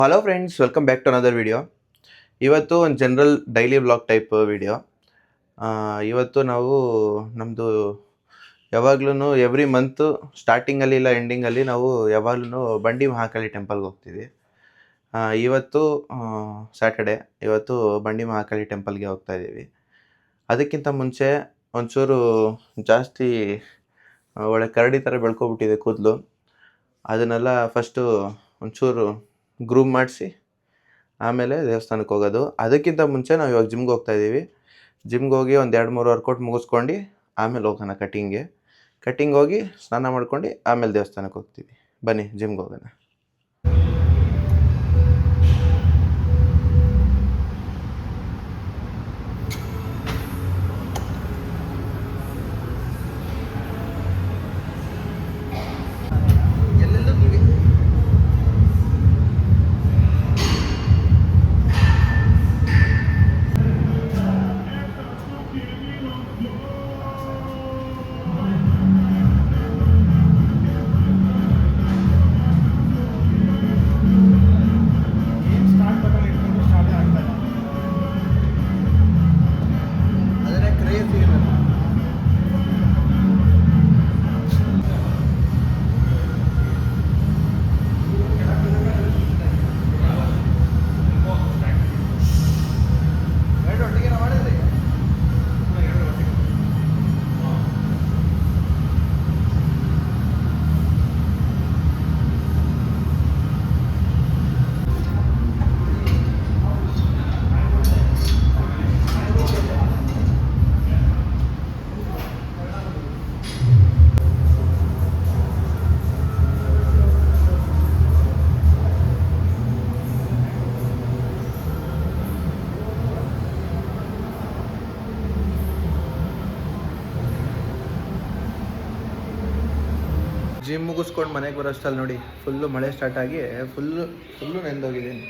Hello friends, welcome back to another video. ಇವತ್ತು ಒಂದು general daily vlog type video. ಇವತ್ತು ನಾವು ನಮ್ಮದು ಯಾವಾಗ್ಲೂ ಎವ್ರಿ ಮಂತು ಸ್ಟಾರ್ಟಿಂಗಲ್ಲಿ ಇಲ್ಲ ಎಂಡಿಂಗಲ್ಲಿ ನಾವು ಯಾವಾಗ್ಲೂ ಬಂಡಿ ಮಹಾಕಾಳಿ ಟೆಂಪಲ್ಗೆ ಹೋಗ್ತೀವಿ. ಇವತ್ತು ಸ್ಯಾಟರ್ಡೆ, ಇವತ್ತು ಬಂಡಿ ಮಹಾಕಾಳಿ ಟೆಂಪಲ್ಗೆ ಹೋಗ್ತಾ ಇದ್ದೀವಿ. ಅದಕ್ಕಿಂತ ಮುಂಚೆ ಒಂಚೂರು ಜಾಸ್ತಿ ಒಳ್ಳೆ ಕರಡಿ ಥರ ಬೆಳ್ಕೊಬಿಟ್ಟಿದೆ ಕೂದಲು. ಅದನ್ನೆಲ್ಲ ಫಸ್ಟು ಒಂಚೂರು ಗ್ರೂಮ್ ಮಾಡಿಸಿ ಆಮೇಲೆ ದೇವಸ್ಥಾನಕ್ಕೆ ಹೋಗೋದು. ಅದಕ್ಕಿಂತ ಮುಂಚೆ ನಾವು ಇವಾಗ ಜಿಮ್ಗೆ ಹೋಗ್ತಾ ಇದ್ದೀವಿ. ಜಿಮ್ಗೆ ಹೋಗಿ ಒಂದು 2-3 ವರ್ಕೌಟ್ ಮುಗಿಸ್ಕೊಂಡು ಆಮೇಲೆ ಹೋಗೋಣ ಕಟ್ಟಿಂಗ್ ಹೋಗಿ ಸ್ನಾನ ಮಾಡ್ಕೊಂಡು ಆಮೇಲೆ ದೇವಸ್ಥಾನಕ್ಕೆ ಹೋಗ್ತೀವಿ. ಬನ್ನಿ ಜಿಮ್ಗೆ ಹೋಗೋಣ. ಜಿಮ್ ಮುಗಿಸ್ಕೊಂಡು ಮನೆಗೆ ಬರೋಷ್ಟಲ್ಲಿ ನೋಡಿ ಫುಲ್ಲು ಮಳೆ ಸ್ಟಾರ್ಟ್ ಆಗಿ ಫುಲ್ಲು ನೆಂದೋಗಿದ್ದೀನಿ.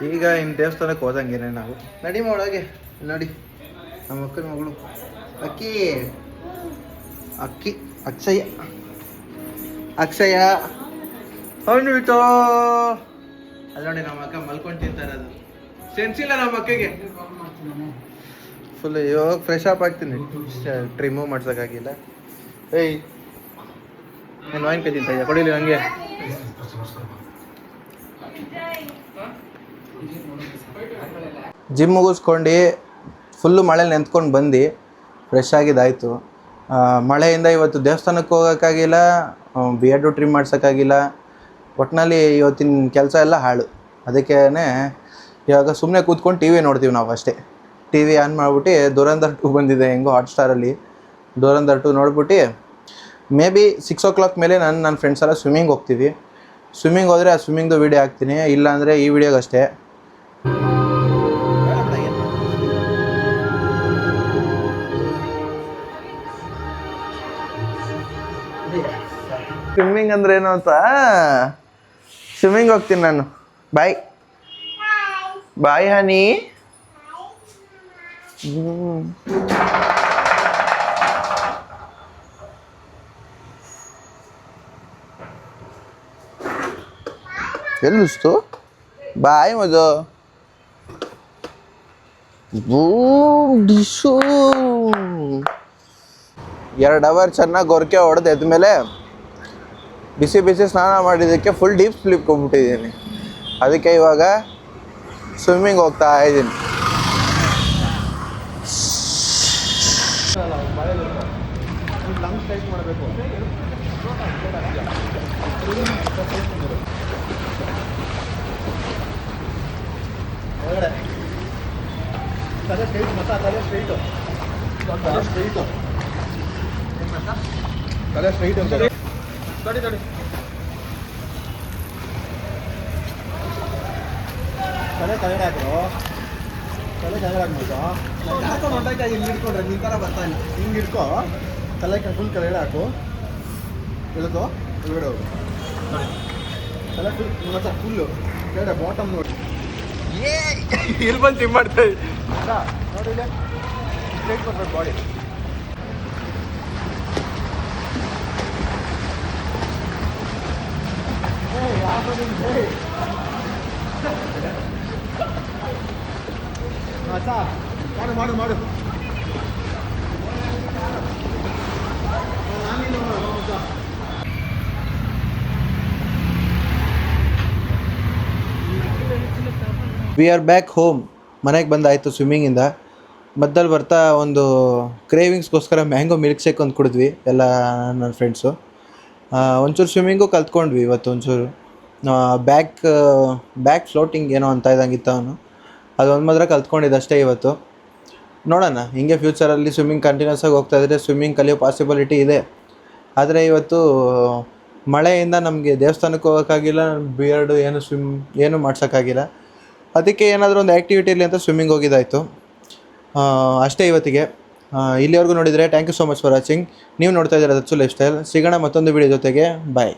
ಈಗ ಇನ್ನು ದೇವಸ್ಥಾನಕ್ಕೆ ಹೋದಂಗೆ ನಾವು ನಡಿಮ ಒಳಗೆ. ನೋಡಿ ನಮ್ಮ ಅಕ್ಕನ ಮಗಳು ಅಕ್ಷಯ ಅವನು ಬಿಟ್ಟು ಅಲ್ಲಿ ನೋಡಿ ನಮ್ಮ ಅಕ್ಕ ಮಲ್ಕೊಂಡು ತಿಂತಾರೆ. ಅದು ಸೆನ್ಸಿಲ್ಲ ನಮ್ಮ ಅಕ್ಕಗೆ. ಫುಲ್ ಇವಾಗ ಫ್ರೆಶ್ ಅಪ್ ಆಗ್ತೀನಿ, ಟ್ರಿಮ್ಮು ಮಾಡ್ಸೋಕ್ಕಾಗಿಲ್ಲ. ಏಯ್ ನಾನು ವಾಯಿನ್ ತಿಂತ ಇದ್ದೆ, ಕೊಡಿಲಿ ನನಗೆ. ಜಿಮ್ ಮುಗಿಸ್ಕೊಂಡು ಫುಲ್ಲು ಮಳೇಲಿ ನೆಂತ್ಕೊಂಡು ಬಂದು ಫ್ರೆಶ್ ಆಗಿದ್ದಾಯಿತು. ಮಳೆಯಿಂದ ಇವತ್ತು ದೇವಸ್ಥಾನಕ್ಕೆ ಹೋಗೋಕ್ಕಾಗಿಲ್ಲ, ಬಿಯರ್ಡು ಟ್ರಿಮ್ ಮಾಡ್ಸೋಕ್ಕಾಗಿಲ್ಲ. ಒಟ್ಟಿನಲ್ಲಿ ಇವತ್ತಿನ ಕೆಲಸ ಎಲ್ಲ ಹಾಳು. ಅದಕ್ಕೇ ಇವಾಗ ಸುಮ್ಮನೆ ಕೂತ್ಕೊಂಡು ಟಿ ವಿ ನೋಡ್ತೀವಿ ನಾವು ಅಷ್ಟೇ. ಟಿ ವಿ ಆನ್ ಮಾಡಿಬಿಟ್ಟು ದುರಂಧರ್ 2 ಬಂದಿದೆ ಹೆಂಗೋ ಹಾಟ್ಸ್ಟಾರಲ್ಲಿ. ದುರಂಧರ್ 2 ನೋಡ್ಬಿಟ್ಟು ಮೇ ಬಿ 6 o'clock ಮೇಲೆ ನನ್ನ ಫ್ರೆಂಡ್ಸ್ ಎಲ್ಲ ಸ್ವಿಮ್ಮಿಂಗ್ ಹೋಗ್ತೀವಿ. ಸ್ವಿಮ್ಮಿಂಗ್ ಹೋದರೆ ಆ ಸ್ವಿಮ್ಮಿಂಗ್ದು ವೀಡಿಯೋ ಹಾಕ್ತೀನಿ, ಇಲ್ಲಾಂದರೆ ಈ ವಿಡಿಯೋಗಷ್ಟೇ. ಸ್ವಿಮ್ಮಿಂಗ್ ಅಂದ್ರೆ ಏನು ಅಂತ, ಸ್ವಿಮ್ಮಿಂಗ್ ಹೋಗ್ತೀನಿ ನಾನು. ಬಾಯ್ ಹನಿ. ಎಲ್ಲಿಸ್ತು ಬಾಯ್ ಮದು ಡಿಶು. 2 hour ಚೆನ್ನಾಗಿ ಗೊರಕೆ ಹೊಡೆದು ಎದ್ಮೇಲೆ ಬಿಸಿ ಸ್ನಾನ ಮಾಡಿದ್ದಕ್ಕೆ ಫುಲ್ ಡೀಪ್ ಸ್ಲೀಪ್ ಹೋಗ್ಬಿಟ್ಟಿದ್ದೀನಿ. ಅದಕ್ಕೆ ಇವಾಗ ಸ್ವಿಮ್ಮಿಂಗ್ ಹೋಗ್ತಾ ಇದ್ದೀನಿ. ತಲೆ ಸ್ಟ್ರೈಟ್ ಅಂತ ತಡಿ ತಲೆ ಕೆಳಗಡೆ ಹಾಕಿದ್ರು. ಕೆಳಗಡೆ ಹಾಕ್ಬಿಟ್ಟು ಹಾಕೊಂಡು ಹೊಂಟಾಯ್ತಾ ಇಲ್ಲಿ ಹಿಡ್ಕೊಂಡ್ರೆ ನಿನ್ನ ಥರ ಬರ್ತಾನೆ. ಹಿಂಗೆ ಹಿಡ್ಕೊ, ತಲೆ ಫುಲ್ ಕೆಳಗಡೆ ಹಾಕು, ಇಳ್ಕೊ, ಒಳಗಡೆ ಹೋಗು. ತಲೆ ಫುಲ್ ನಿಮ್ಮ ಫುಲ್ಲು ಕೆಳಗಡೆ ಬಾಟಮ್ ನೋಡಿ. ಇಲ್ಲಿ ಬಂದು ಜಿಮ್ ಮಾಡ್ತಾ ಇದ್ದೆ ನೋಡಿ. ಸ್ಟ್ರೈಟ್ ಬರ್ಬೇಕು ಬಾಡಿ. ಮಾಡು ವಿ ಆರ್ ಬ್ಯಾಕ್ ಹೋಮ್. ಮನೆಗೆ ಬಂದಾಯಿತು ಸ್ವಿಮ್ಮಿಂಗಿಂದ. ಮಧ್ಯದಲ್ಲಿ ಬರ್ತಾ ಒಂದು ಕ್ರೇವಿಂಗ್ಸ್ಗೋಸ್ಕರ ಮ್ಯಾಂಗೋ ಮಿಲ್ಕ್ ಶೇಕ್ ಒಂದು ಕುಡಿದ್ವಿ ಎಲ್ಲ ನನ್ನ ಫ್ರೆಂಡ್ಸು. ಒಂಚೂರು ಸ್ವಿಮ್ಮಿಂಗು ಕಲ್ತ್ಕೊಂಡ್ವಿ ಇವತ್ತು ಒಂಚೂರು. ಬ್ಯಾಕ್ ಫ್ಲೋಟಿಂಗ್ ಏನೋ ಅಂತ ಇದ್ದಂಗಿತ್ತು ಅವನು. ಅದೊಂದು ಮಾತ್ರ ಕಲ್ತ್ಕೊಂಡಿದ್ದು ಅಷ್ಟೇ ಇವತ್ತು. ನೋಡೋಣ ಹಿಂಗೆ ಫ್ಯೂಚರಲ್ಲಿ ಸ್ವಿಮ್ಮಿಂಗ್ ಕಂಟಿನ್ಯೂಸ್ ಆಗಿ ಹೋಗ್ತಾಯಿದ್ರೆ ಸ್ವಿಮ್ಮಿಂಗ್ ಕಲಿಯೋ ಪಾಸಿಬಿಲಿಟಿ ಇದೆ. ಆದರೆ ಇವತ್ತು ಮಳೆಯಿಂದ ನಮಗೆ ದೇವಸ್ಥಾನಕ್ಕೆ ಹೋಗೋಕ್ಕಾಗಿಲ್ಲ, ಬಿಯರ್ಡು ಏನು ಮಾಡ್ಸೋಕ್ಕಾಗಿಲ್ಲ. ಅದಕ್ಕೆ ಏನಾದರೂ ಒಂದು ಆ್ಯಕ್ಟಿವಿಟಿ ಇರಲಿ ಅಂತ ಸ್ವಿಮ್ಮಿಂಗ್ ಹೋಗಿದ್ದಾಯಿತು. ಅಷ್ಟೇ ಇವತ್ತಿಗೆ. ಇಲ್ಲಿವರೆಗೂ ನೋಡಿದರೆ thank you so much for watching. ನೀವು ನೋಡ್ತಾ ಇದ್ದೀರಾ ದಚ್ಚು ಲೈಫ್ ಸ್ಟೈಲ್. ಸಿಗೋಣ ಮತ್ತೊಂದು ವೀಡಿಯೋ ಜೊತೆಗೆ. ಬಾಯ್.